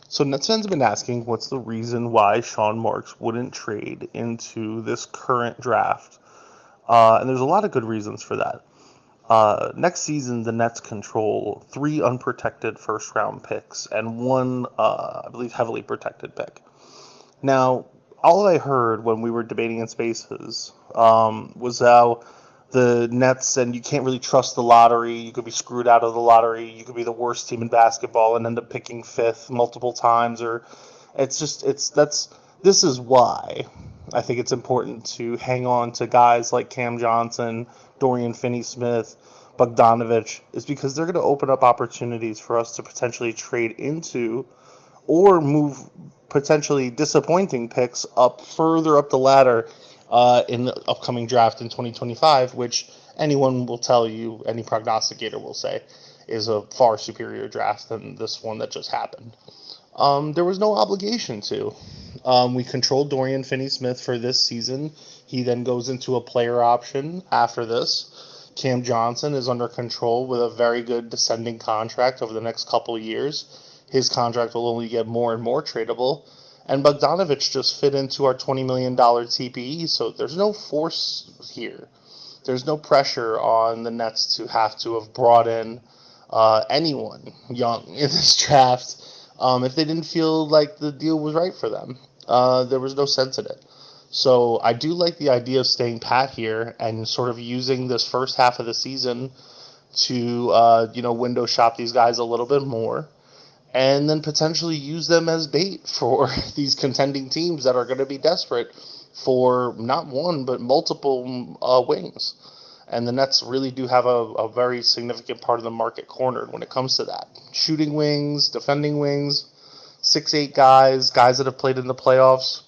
So Nets fans have been asking what's the reason why Sean Marks wouldn't trade into this current draft. And there's a lot of good reasons for that. Next season, the Nets control three unprotected first round picks and one, I believe, heavily protected pick. Now, all I heard when we were debating in spaces was how the Nets, and you can't really trust the lottery. You could be screwed out of the lottery. You could be the worst team in basketball and end up picking fifth multiple times. Or this is why I think it's important to hang on to guys like Cam Johnson, Dorian Finney-Smith, Bogdanovich, is because they're going to open up opportunities for us to potentially trade into or move potentially disappointing picks up further up the ladder in the upcoming draft in 2025, which anyone will tell you, any prognosticator will say, is a far superior draft than this one that just happened. There was no obligation to. We controlled Dorian Finney-Smith for this season. He then goes into a player option after this. Cam Johnson is under control with a very good descending contract over the next couple years. His contract will only get more and more tradable. And Bogdanovich just fit into our $20 million TPE, so there's no force here. There's no pressure on the Nets to have brought in anyone young in this draft if they didn't feel like the deal was right for them. There was no sense in it. So I do like the idea of staying pat here and sort of using this first half of the season to window shop these guys a little bit more, and then potentially use them as bait for these contending teams that are going to be desperate for not one but multiple wings. And the Nets really do have a very significant part of the market cornered when it comes to that. Shooting wings, defending wings, 6'8" guys that have played in the playoffs.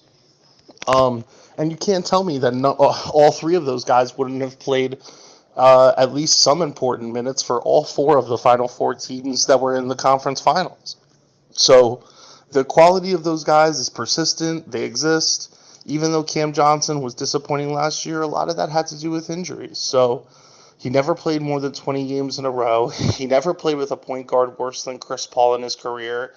And you can't tell me that all three of those guys wouldn't have played at least some important minutes for all four of the Final Four teams that were in the conference finals. So the quality of those guys is persistent. They exist. Even though Cam Johnson was disappointing last year, a lot of that had to do with injuries. So he never played more than 20 games in a row. He never played with a point guard worse than Chris Paul in his career.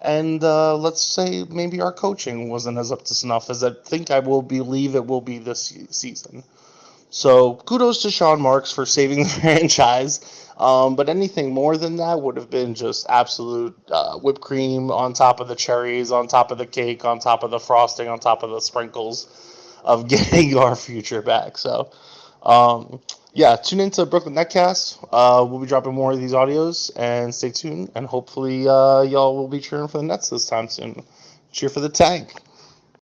And let's say maybe our coaching wasn't as up to snuff as I will believe it will be this season. So kudos to Sean Marks for saving the franchise. But anything more than that would have been just absolute whipped cream on top of the cherries, on top of the cake, on top of the frosting, on top of the sprinkles of getting our future back. So, yeah, tune into Brooklyn Netcast. We'll be dropping more of these audios, and stay tuned. And hopefully, y'all will be cheering for the Nets this time soon. Cheer for the tank.